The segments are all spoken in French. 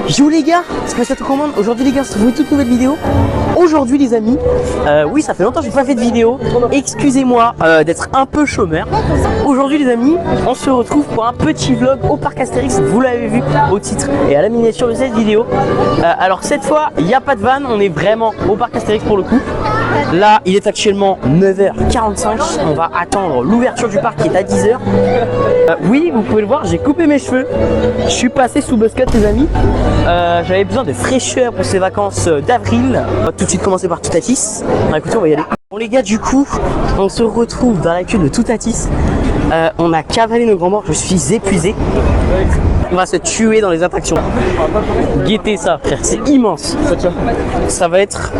Yo les gars, Spatial Command. Aujourd'hui les gars, c'est une toute nouvelle vidéo. Aujourd'hui les amis, oui ça fait longtemps que j'ai pas fait de vidéo. Excusez-moi d'être un peu chômeur. Aujourd'hui les amis, on se retrouve pour un petit vlog au parc Astérix. Vous l'avez vu au titre et à la miniature de cette vidéo. Alors cette fois, il n'y a pas de van, on est vraiment au parc Astérix pour le coup. Là, il est actuellement 9h45. On va attendre l'ouverture du parc qui est à 10h. Oui, vous pouvez le voir, j'ai coupé mes cheveux. Je suis passé sous Buzzcut les amis. J'avais besoin de fraîcheur pour ces vacances d'avril. On va tout de suite commencer par Toutatis. Écoutez, on va y aller. Bon les gars, du coup, on se retrouve dans la queue de Toutatis. On a cavalé nos grands morts, je suis épuisé. On va se tuer dans les attractions. Guettez ça frère, c'est immense. Ça va être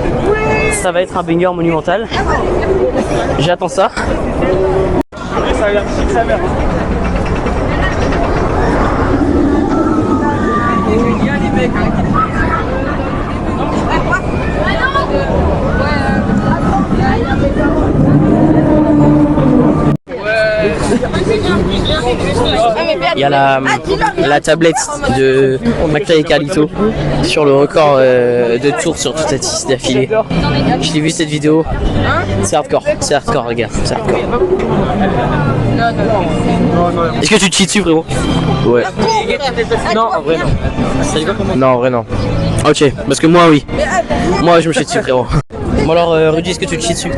un banger monumental. J'attends ça. Il y a la tablette de McFly et Carlito sur le record de tours sur Toutatis d'affilée. Je l'ai vu cette vidéo. C'est hardcore les gars, c'est hardcore. Est-ce que tu te chies dessus frérot? Ouais. Non en vrai non. Non en vrai non. Ok, parce que moi oui. Moi je me chie dessus frérot. Bon alors Rudy, est-ce que tu te chies dessus?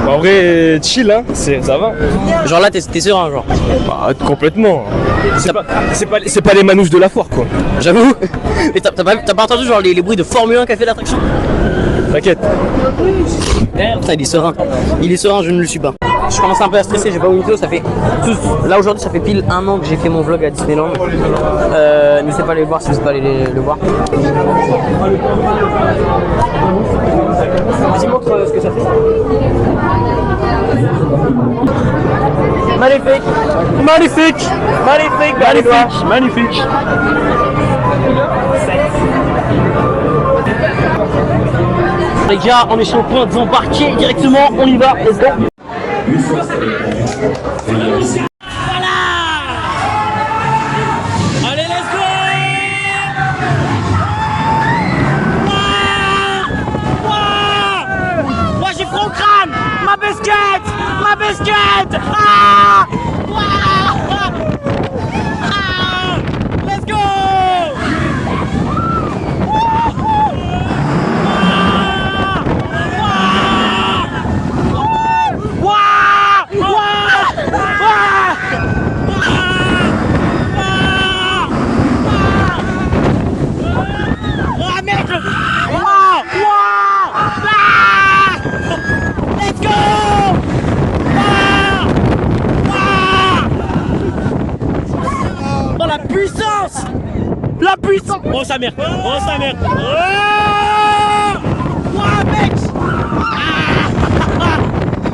En vrai, chill, hein, ça va. Genre là, t'es serein, genre. Bah, complètement. C'est pas les manouches de la foire, quoi. J'avoue. Mais t'as pas entendu genre les bruits de Formule 1 qu'a fait l'attraction? T'inquiète. Putain, il est serein. Il est serein, je ne le suis pas. Je commence un peu à stresser, j'ai pas une vidéo, ça fait là aujourd'hui ça fait pile un an que j'ai fait mon vlog à Disneyland. N'hésitez pas à aller le voir si vous n'êtes pas allé le voir. Vas-y, montre ce que ça fait. Magnifique, magnifique, magnifique, magnifique, magnifique. Les gars, on est sur le point de s'embarquer directement, on y va, let's go. Voilà. Allez, let's go. Moi j'ai froid au crâne. Ma biscuit. Ah. Let's go. La puissance. Oh sa mère. Ouah mec.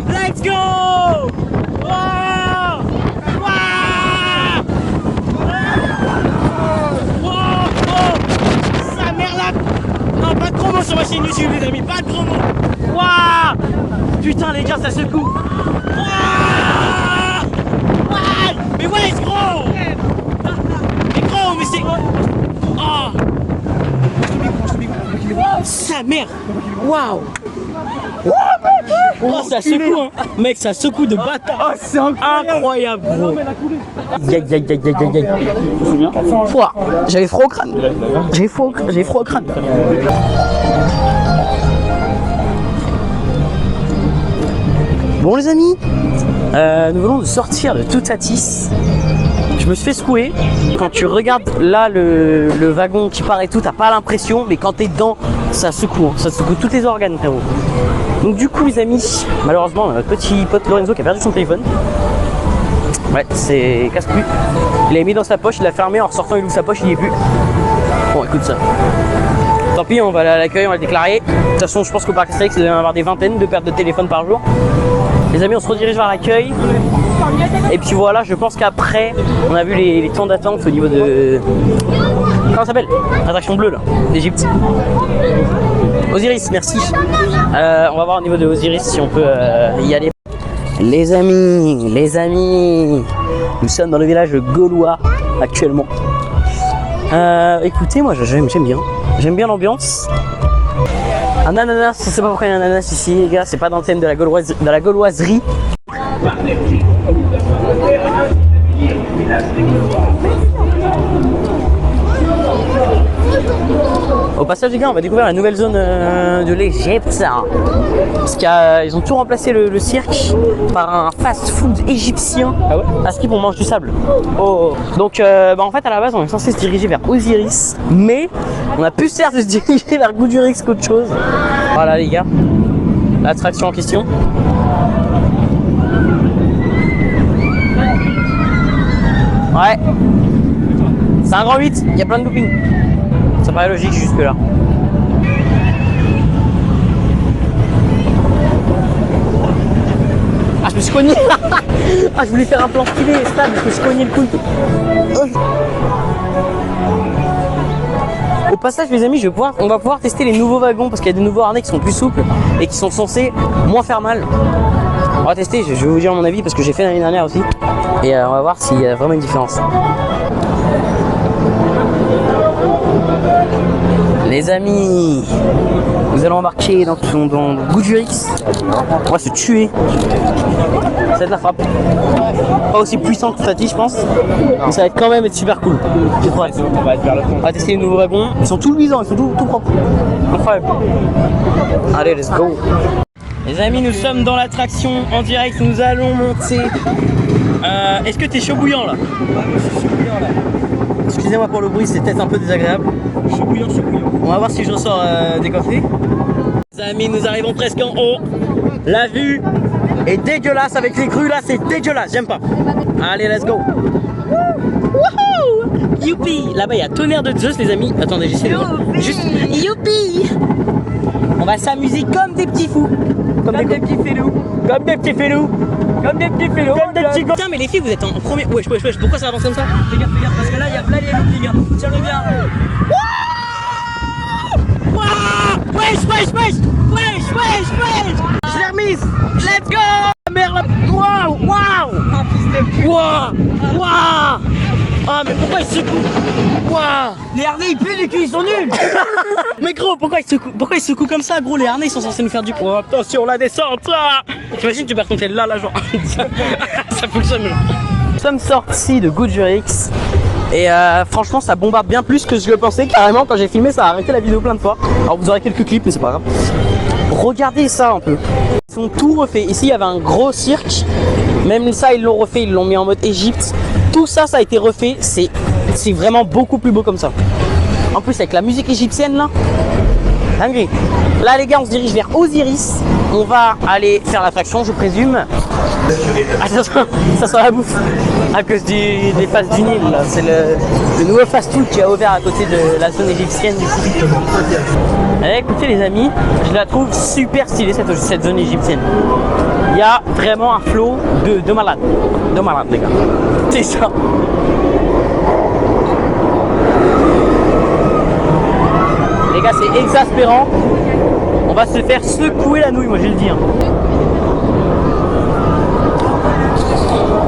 Let's go. Sa mère là. Non, pas de promo sur ma chaîne YouTube les amis, pas de promo. Putain les gars, ça secoue. Mais ouais gros. Mais c'est... Oh sa mère. Waouh. Oh ça secoue hein. Mec ça secoue de bâtard. Oh c'est incroyable gros. Pouah, j'avais froid au crâne. J'ai froid au crâne. Bon les amis, nous venons de sortir de Toutatis. Je me suis fait secouer. Quand tu regardes là le wagon qui part et tout, t'as pas l'impression, mais quand t'es dedans, ça secoue. Ça secoue tous tes organes, frérot. Donc du coup, les amis, malheureusement, notre petit pote Lorenzo qui a perdu son téléphone. Ouais, c'est casse-couille. Il l'a mis dans sa poche, il l'a fermé. En ressortant, il ouvre sa poche, il y est plus. Bon, écoute ça. Tant pis, on va aller à l'accueil, on va le déclarer. De toute façon, je pense qu'au parc Astérix, il va y avoir des vingtaines de pertes de téléphone par jour. Les amis, on se redirige vers l'accueil. Et puis voilà, je pense qu'après, on a vu les temps d'attente au niveau de... Comment ça s'appelle? L'attraction bleue là, d'Égypte. Osiris, merci. On va voir au niveau de Osiris si on peut y aller. Les amis, nous sommes dans le village gaulois actuellement. Écoutez, moi j'aime bien. J'aime bien l'ambiance. Un ananas, on sait pas pourquoi il y a un ananas ici, les gars, c'est pas dans le thème de la gauloiserie. Au passage les gars, on va découvrir la nouvelle zone de l'Égypte. Parce qu'ils ont tout remplacé le cirque par un fast-food égyptien. Ah ouais? À ce qu'on mange du sable. Oh. Donc en fait à la base on est censé se diriger vers Osiris, mais on a plus certes de se diriger vers Goudurix qu'autre chose. Voilà les gars, l'attraction en question. Ouais. C'est un grand 8, il y a plein de loopings. Ça paraît logique jusque là. Ah je me suis cogné. Ah je voulais faire un plan stylé et stable, je me suis cogné le coude. Au passage les amis, on va pouvoir tester les nouveaux wagons parce qu'il y a des nouveaux harnais qui sont plus souples et qui sont censés moins faire mal. On va tester, je vais vous dire mon avis parce que j'ai fait l'année dernière aussi. Et on va voir s'il y a vraiment une différence. Les amis, nous allons embarquer dans Goudurix. On va se tuer. Ça va être la frappe. Pas aussi puissant que Fatih je pense, mais ça va quand même être super cool. J'ai trop hâte. On va tester les nouveaux wagons. Ils sont tout luisants, ils sont tout propres. Incroyable. Allez, let's go. Les amis, nous sommes dans l'attraction en direct. Nous allons monter. Est-ce que t'es chaud bouillant là? Excusez-moi pour le bruit, c'est peut-être un peu désagréable. Chaud bouillant. On va voir si je ressors décoiffé. Les amis, nous arrivons presque en haut. La vue est dégueulasse avec les grues là, c'est dégueulasse, j'aime pas. Allez, let's go. Wouhou! Youpi! Là-bas, il y a tonnerre de Zeus, les amis. Attendez, j'essaie de voir. Juste youpi! On va s'amuser comme des petits fous. Comme des petits félous. Comme des petits félous. Comme des petits félous. Comme des petits gars. Putain, mais les filles, vous êtes en premier. Wesh. Pourquoi ça avance comme ça? Fais gaffe, parce que là, il y a plein les loups, les gars. Tiens-le bien. Wesh. Je l'ai remise. Let's go. Merde. Waouh. Ah mais pourquoi il secoue? Waouh. Les harnais ils puent du cul, ils sont nuls. Mais gros, pourquoi ils secouent comme ça gros? Les harnais ils sont censés nous faire du... Oh attention la descente. T'imagines tu perds ton tel là genre. Ça fonctionne. Nous sommes sortis de Goudurix. Et franchement ça bombarde bien plus que je le pensais. Carrément quand j'ai filmé ça a arrêté la vidéo plein de fois. Alors vous aurez quelques clips mais c'est pas grave. Regardez ça un peu. Ils sont tout refait. Ici il y avait un gros cirque. Même ça ils l'ont refait, ils l'ont mis en mode Égypte. Tout ça a été refait. C'est vraiment beaucoup plus beau comme ça. En plus avec la musique égyptienne là. Dingue. Là les gars on se dirige vers Osiris. On va aller faire l'attraction je présume. Attention, ça sent la bouffe. À cause des faces du Nil là. C'est le nouveau fast-food qui a ouvert à côté de la zone égyptienne du coup. Allez, écoutez les amis, je la trouve super stylée cette zone égyptienne. Il y a vraiment un flow de malade. De malade les gars. C'est ça. Les gars c'est exaspérant. On va se faire secouer la nouille, moi je vais le dire.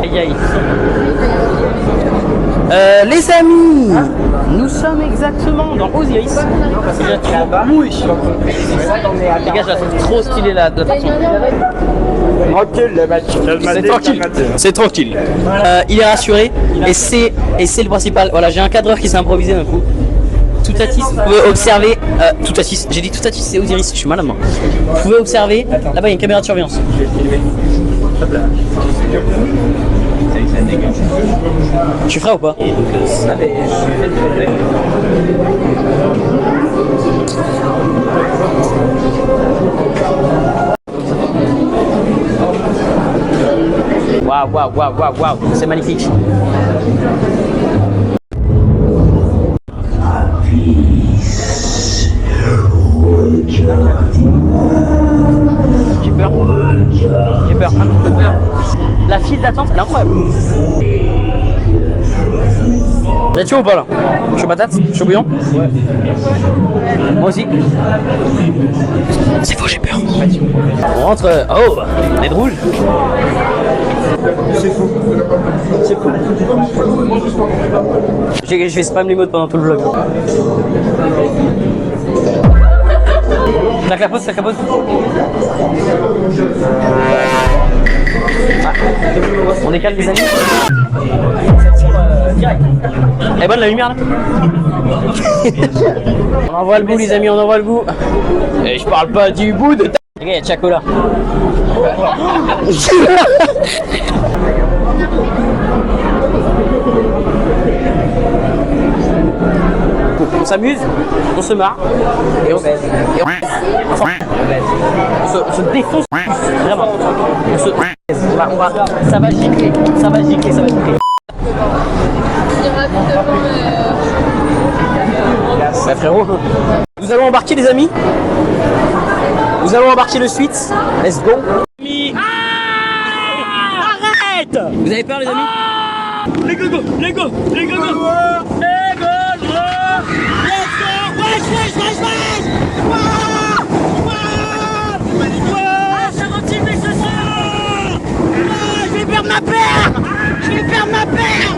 Aïe aïe. Les amis, nous sommes exactement dans Osiris. Oui. Les gars, je la trouve trop stylée la façon. Tranquille le match. C'est tranquille. Il est rassuré et c'est le principal. Voilà, j'ai un cadreur qui s'est improvisé d'un coup. Toutatis, vous pouvez observer. Toutatis, j'ai dit Toutatis, c'est Osiris, je suis malade moi. Vous pouvez observer, là-bas il y a une caméra de surveillance. Je suis frais ou pas? Waouh, c'est magnifique. J'ai peur, un peu peur. La file d'attente, elle est incroyable. T'es chaud ou pas là? Chaud patate? Chaud bouillon? Ouais. Moi aussi. C'est faux, j'ai peur. On rentre. Oh, l'aide rouge. C'est fou. C'est fou. Je vais spam les mots pendant tout le vlog. La capote, la capote. Ah. On décale les amis. Direct. Elle est bonne la lumière là. On envoie le bout les amis, on envoie le bout. Et je parle pas du bout de ta... Regarde, Chacola. On s'amuse, on se marre et on se défonce vraiment. Ça va gicler, ça va gicler, ça va gicler. Bah frérot, nous allons embarquer les amis. Nous allons embarquer le suite. Let's go. Arrête. Vous avez peur les amis? Les gogo, les go, les gogo, les gogo. Let's go. Wesh, wesh, wesh, wesh. Ça continue ce soir. Je vais perdre ma paire. Je vais perdre ma paire.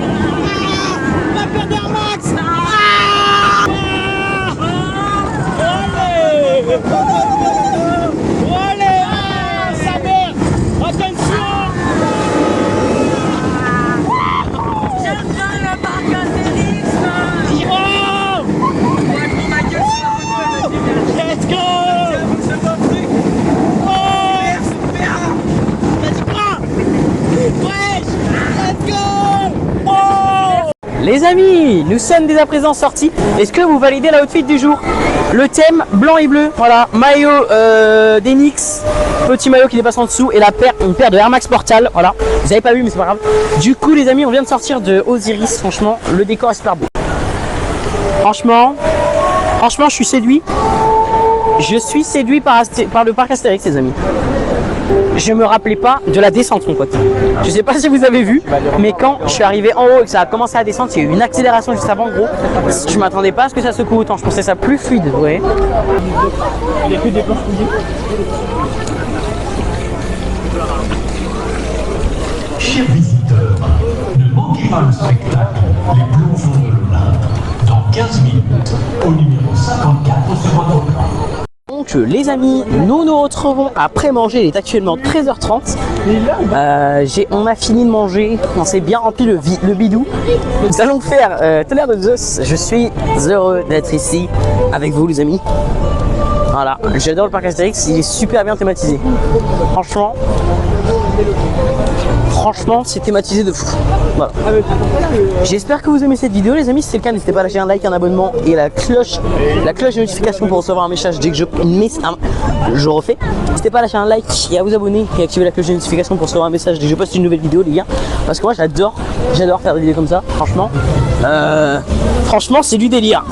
Ma paire d'Air Max. Allez, sa mère. Attention. J'aime bien le parc Astérix. Let's go. Les amis, nous sommes dès à présent sortis. Est-ce que vous validez l'outfit du jour? Le thème blanc et bleu, voilà, maillot d'Enix, petit maillot qui dépasse en dessous et une paire de Air Max Portal, voilà. Vous avez pas vu mais c'est pas grave. Du coup les amis, on vient de sortir de Osiris, franchement, le décor est super beau. Franchement, je suis séduit. Je suis séduit par le parc Astérix les amis. Je me rappelais pas de la descente mon pote. Je sais pas si vous avez vu, mais quand je suis arrivé en haut et que ça a commencé à descendre, il y a eu une accélération juste avant gros. Je m'attendais pas à ce que ça secoue autant, je pensais ça plus fluide, vous voyez. Il y a que des planches fluides. Chers visiteurs, ne manquez pas le spectacle Les Plongeons de l'Olympe dans 15 minutes au numéro 54 sur votre écran. Donc les amis, nous nous retrouvons après manger, il est actuellement 13h30. On a fini de manger, on s'est bien rempli le bidou. Nous allons faire Tonnerre de Zeus. Je suis heureux d'être ici avec vous les amis. Voilà, j'adore le parc Astérix, il est super bien thématisé. Franchement, c'est thématisé de fou. Voilà. J'espère que vous aimez cette vidéo les amis. Si c'est le cas, n'hésitez pas à lâcher un like, un abonnement et la cloche de notification pour recevoir un message dès que je refais. N'hésitez pas à lâcher un like et à vous abonner et activer la cloche de notification pour recevoir un message dès que je poste une nouvelle vidéo les gars. Parce que moi j'adore faire des vidéos comme ça, franchement. Franchement c'est du délire.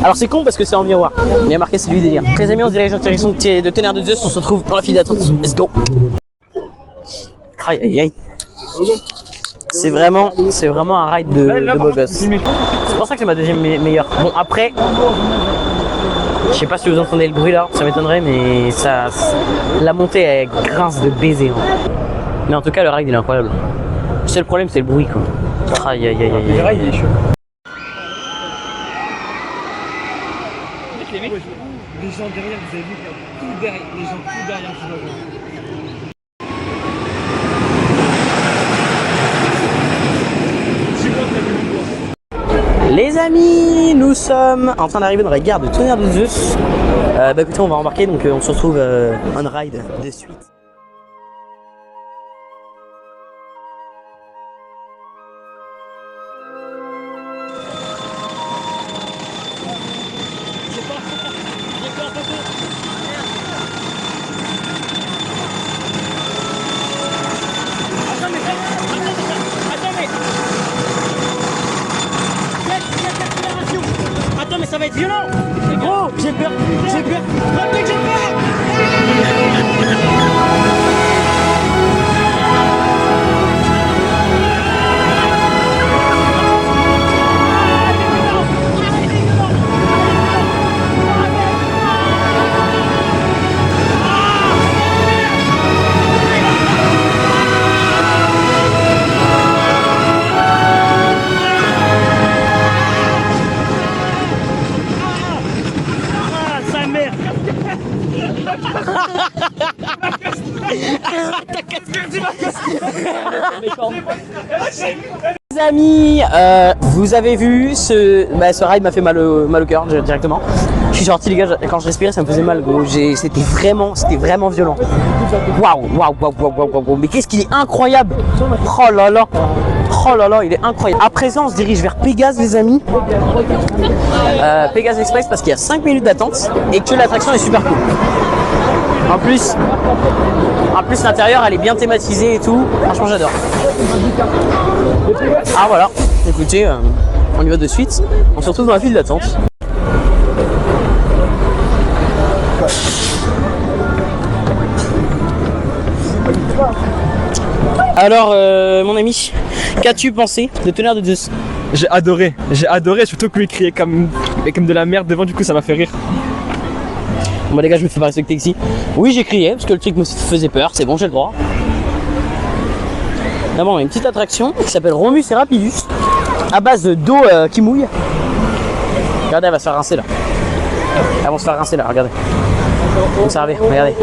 Alors c'est con parce que c'est en miroir, mais il y a marqué c'est du délire. Les amis, on se dirige en direction de Tonnerre de Zeus, on se retrouve dans la file d'attente. Let's go. Aïe aïe aïe. C'est vraiment un ride de beau gosse. C'est pour ça que c'est ma deuxième meilleure. Bon après, je sais pas si vous entendez le bruit là, ça m'étonnerait mais la montée elle grince de baiser. Hein. Mais en tout cas le ride il est incroyable. Le seul problème c'est le bruit quoi. Aïe aïe aïe aïe. Le ride il est chaud. Les gens derrière, vous avez vu, tout derrière, les gens tout derrière qui doivent. Les amis, nous sommes en train d'arriver dans la gare de Tonnerre de Zeus. Écoutez, on va embarquer donc on se retrouve on ride de suite. Attends mais ça va être violent. Gros, j'ai peur. Rappelez que j'ai peur. Les amis, vous avez vu ce ride m'a fait mal au cœur directement. Je suis sorti les gars, quand je respirais ça me faisait mal gros. C'était vraiment violent. Waouh. Mais qu'est-ce qu'il est incroyable. Oh là là, il est incroyable. À présent on se dirige vers Pégase les amis. Pégase Express parce qu'il y a 5 minutes d'attente et que l'attraction est super cool. En plus l'intérieur elle est bien thématisée et tout. Franchement j'adore. Ah voilà, écoutez, on y va de suite. On se retrouve dans la file d'attente. Alors mon ami, qu'as-tu pensé de Tonnerre de Zeus? J'ai adoré, surtout que lui criait comme de la merde devant, du coup ça m'a fait rire. Bon les gars, je me fais pas respecter ici. Oui j'ai crié parce que le truc me faisait peur, c'est bon j'ai le droit. D'abord on a une petite attraction qui s'appelle Romus et Rapidus à base d'eau qui mouille. Regardez, elle va se faire rincer là. Elles vont se faire rincer là, regardez. Observez, regardez.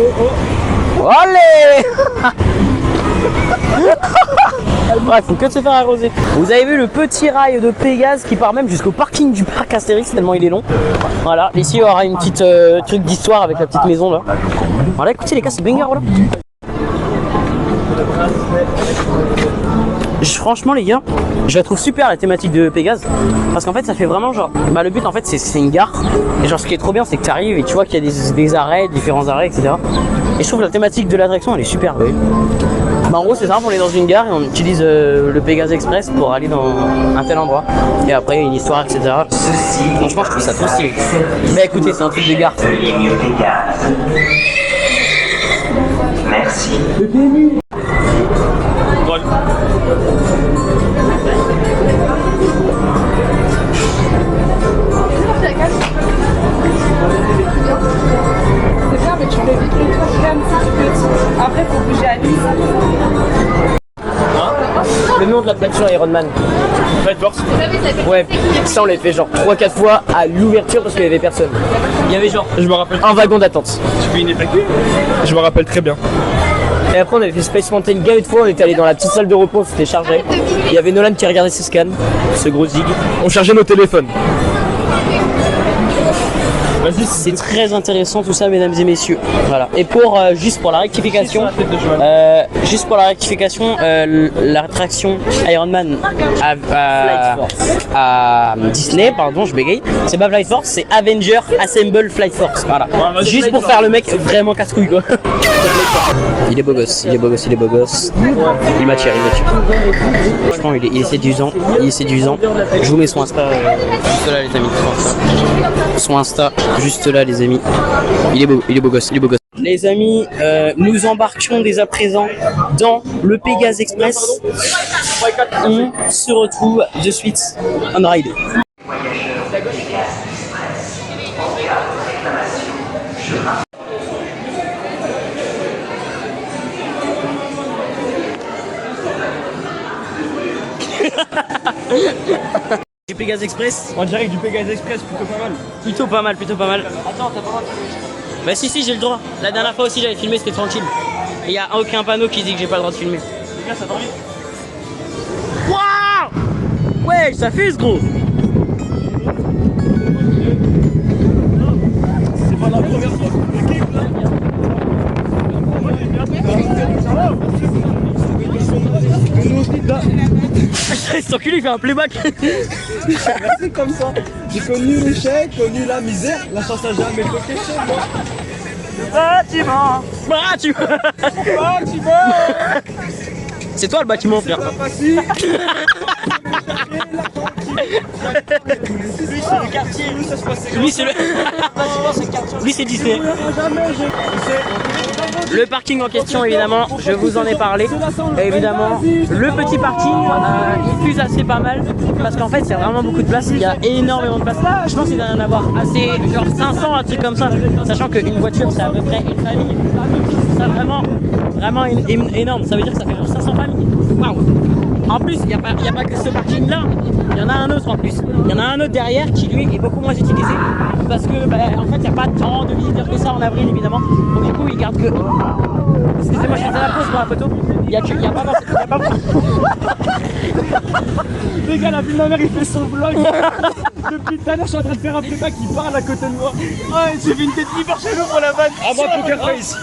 Allez. Bref, faut que de se faire arroser. Vous avez vu le petit rail de Pégase qui part même jusqu'au parking du parc Astérix tellement il est long. Voilà, ici il y aura une petite truc d'histoire avec la petite maison là. Voilà, écoutez les gars, c'est banger là. Franchement les gars, je la trouve super la thématique de Pégase parce qu'en fait ça fait vraiment genre, le but en fait c'est une gare et genre ce qui est trop bien c'est que tu arrives et tu vois qu'il y a des arrêts, différents arrêts etc. Et je trouve la thématique de l'attraction elle est super. En gros c'est simple, on est dans une gare et on utilise le Pégase Express pour aller dans un tel endroit et après il y a une histoire etc. Franchement je trouve ça trop stylé. Mais écoutez c'est un truc de gare. Merci. C'est bien, mais tu fais vite le tour même si tu peux. Après, faut bouger à 10. Le nom de l'attraction Ironman. Flight Force. Ouais, ça on l'a fait genre 3-4 fois à l'ouverture parce qu'il y avait personne. Il y avait genre Je me rappelle. un wagon d'attente. Tu fais une FAQ. Je me rappelle très bien. Et après on avait fait Space Mountain une gamme de fois, on était allé dans la petite salle de repos, c'était chargé. Il y avait Nolan qui regardait ses scans, ce gros zig. On chargeait nos téléphones. Vas-y, C'est très intéressant tout ça mesdames et messieurs. Voilà. Et pour juste pour la rectification, l'attraction Ironman à Disney, pardon je bégaye, c'est pas Flight Force, c'est Avenger Assemble Flight Force. Voilà. Juste pour faire le mec vraiment casse-couille quoi. Il est beau gosse. Il m'attire. Franchement il est séduisant. Je vous mets son Insta juste là les amis. Son Insta juste là les amis. Il est beau gosse. Les amis, nous embarquions dès à présent dans le Pégase Express. On se retrouve de suite en ride. Du Pégase Express. En direct du Pégase Express, plutôt pas mal. Plutôt pas mal. Attends, t'as pas le droit de filmer. Bah si, j'ai le droit. La dernière fois aussi j'avais filmé, c'était tranquille. Et il y a aucun panneau qui dit que j'ai pas le droit de filmer. Les gars, ça t'envie. Waouh! Ouais, ça fuse gros. C'est pas la première fois qu'on fait là. Cet enculé il fait un playback. C'est comme ça. J'ai connu l'échec, connu la misère, la chance à jamais bloqué chez moi. Bâtiment. C'est toi le bâtiment frère. Pas facile. Lui c'est le quartier. Lui c'est le. Lui c'est Disney. Le parking en question évidemment, je vous en ai parlé. Et évidemment, le petit parking, il fuse assez pas mal parce qu'en fait il y a vraiment beaucoup de place. Il y a énormément de place. Je pense qu'il doit y en avoir assez, genre 500, un truc comme ça. Sachant qu'une voiture c'est à peu près une famille. Ça vraiment énorme. Ça veut dire que ça fait genre 500 familles. Waouh! En plus, il n'y a pas que ce parking là, il y en a un autre en plus. Il y en a un autre derrière qui lui est beaucoup moins utilisé parce que en fait il n'y a pas tant de visiteurs que ça en avril évidemment. Donc du coup ils gardent que. Excusez-moi, je fais la pause pour la photo. Il y a pas. Les gars, la ville de ma mère il fait son vlog. Depuis tout à l'heure je suis en train de faire un playback qui parle à côté de moi. Ouais, j'ai vu une tête hyper chelou pour la vanne. Ah moi poker face.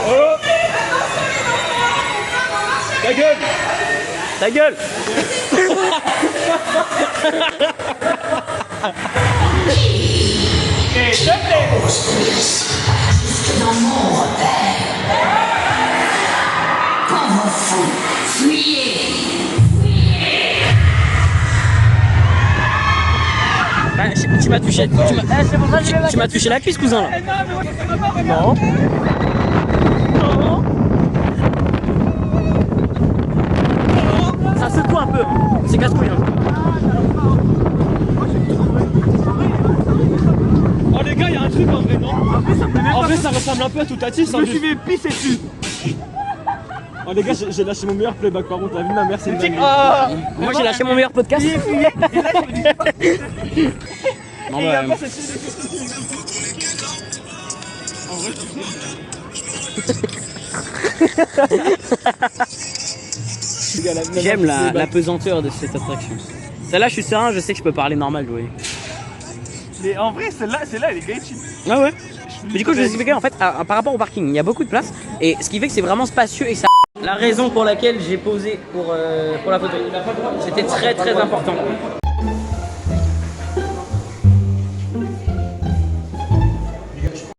Oh. Ta gueule. Ta gueule. Dans mon repère. Pauvre fou, fuyez. Bah, tu m'as touché. Tu m'as touché la cuisse, cousin là. Non. Ça secoue un peu. C'est casse-couille. Hein. Oh les gars, il y a un truc en vrai, non? En vrai, ça ressemble un peu à tout Tati. Je me suis fait pisser dessus. Oh les gars, j'ai lâché mon meilleur playback par contre, la vie de ma mère c'est une dinguerie. Moi j'ai lâché mon meilleur podcast. Non, bah, j'aime la pesanteur de cette attraction. Celle-là, je suis serein, je sais que je peux parler normal, vous voyez. Mais en vrai, celle-là, elle est gaïchi. Ah ouais. Mais du coup, je vais vous expliquer en fait, par rapport au parking, il y a beaucoup de place et ce qui fait que c'est vraiment spacieux et ça. La raison pour laquelle j'ai posé pour la photo, c'était très très important.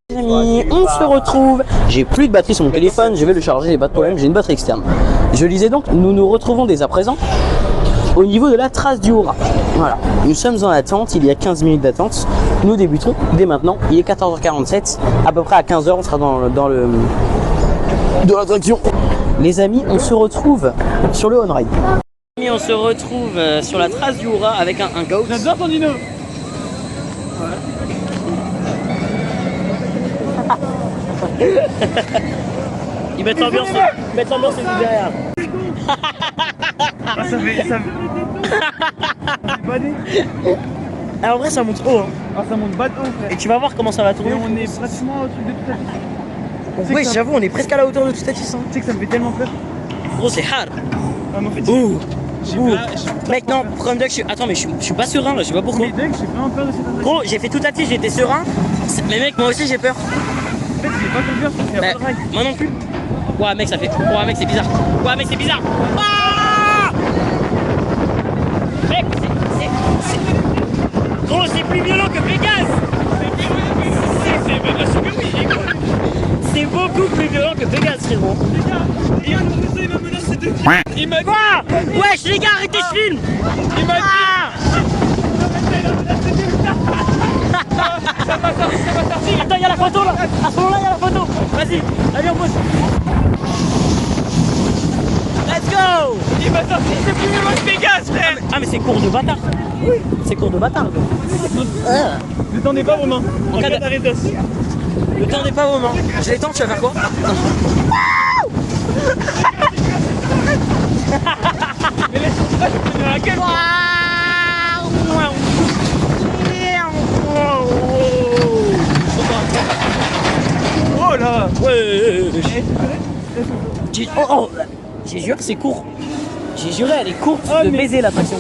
Les amis, on se retrouve. J'ai plus de batterie sur mon téléphone, je vais le charger, j'ai pas de problème, j'ai une batterie externe. Je lisais donc, nous nous retrouvons dès à présent au niveau de la trace du Hura. Voilà, nous sommes en attente, il y a 15 minutes d'attente. Nous débutons dès maintenant, il est 14h47, à peu près à 15h on sera dans l'attraction. Les amis, on se retrouve sur le on-ride. Les amis, on se retrouve sur la trace du Hura avec un ghost. J'adore ton dino. Ils mettent l'ambiance et tout derrière. Ah, ça fait. Alors en vrai ça monte haut hein. Ah, ça monte bas de haut, frère. Et tu vas voir comment ça va tourner. Et on est pratiquement au truc de tout à l'heure. Oui j'avoue on est presque à la hauteur de tout à l'heure. Tu sais que ça me fait tellement peur. Gros c'est hard. Ah, mais en fait, Ouh. Ouh. Mec non, From Duck, attends mais je suis pas serein là, je sais pas pourquoi. j'ai vraiment peur de cette attraction. Gros j'ai fait tout à l'heure, j'étais serein. Mais mec moi aussi j'ai peur. En fait, j'ai pas confiance parce qu'il y a pas de ride. Moi non plus. Ouais mec ça fait. Ouais mec c'est bizarre. Ouais mec c'est bizarre. Ah mec c'est. Gros c'est plus violent que Vegas. C'est beaucoup plus violent que Vegas frérot. Il m'a menacé de. Il m'a dit. Quoi? Wesh les gars arrêtez je filme. Il m'a dit. Ça m'a sorti. Attends y'a la photo là. À ce moment là y'a la photo. Vas-y, allez on pose. Let's go. Il m'a sorti, c'est plus violent que Vegas, frère. Ah mais c'est cours de bâtard. Oui. C'est cours de bâtard. Ne tendez pas vos mains. En cas d'arrêt d'os. Ne tendez pas vos mains. Je les tends, tu vas faire quoi? Mais laisse-moi pas, je vais te donner la gueule. Oh là. Ouais. Oh, j'ai juré que c'est court. J'ai juré, elle est courte de baiser l'attraction.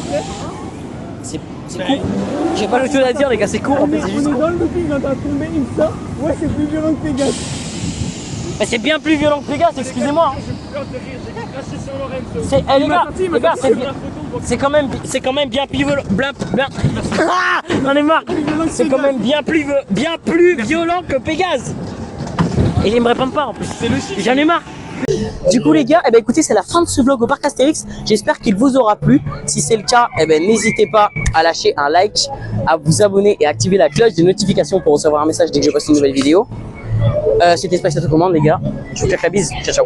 C'est court. J'ai pas le chose à dire les gars, c'est court en fait, c'est juste court. Dans le film, on a tombé une ça. Ouais, c'est plus violent que Vegas. Mais c'est bien plus violent que Vegas, excusez-moi. J'ai peur de rire, j'ai craché sur Lorenzo. C'est les gars, c'est quand même bien plus violent. Ah, j'en ai marre. C'est quand même bien plus violent que Pégase. Et il me répond pas en plus. J'en ai marre. Du coup les gars, eh ben, écoutez, c'est la fin de ce vlog au parc Astérix. J'espère qu'il vous aura plu. Si c'est le cas, eh ben, n'hésitez pas à lâcher un like, à vous abonner et à activer la cloche de notification pour recevoir un message dès que je poste une nouvelle vidéo. C'était Space à tout commande les gars. Je vous claque la bise. Ciao ciao.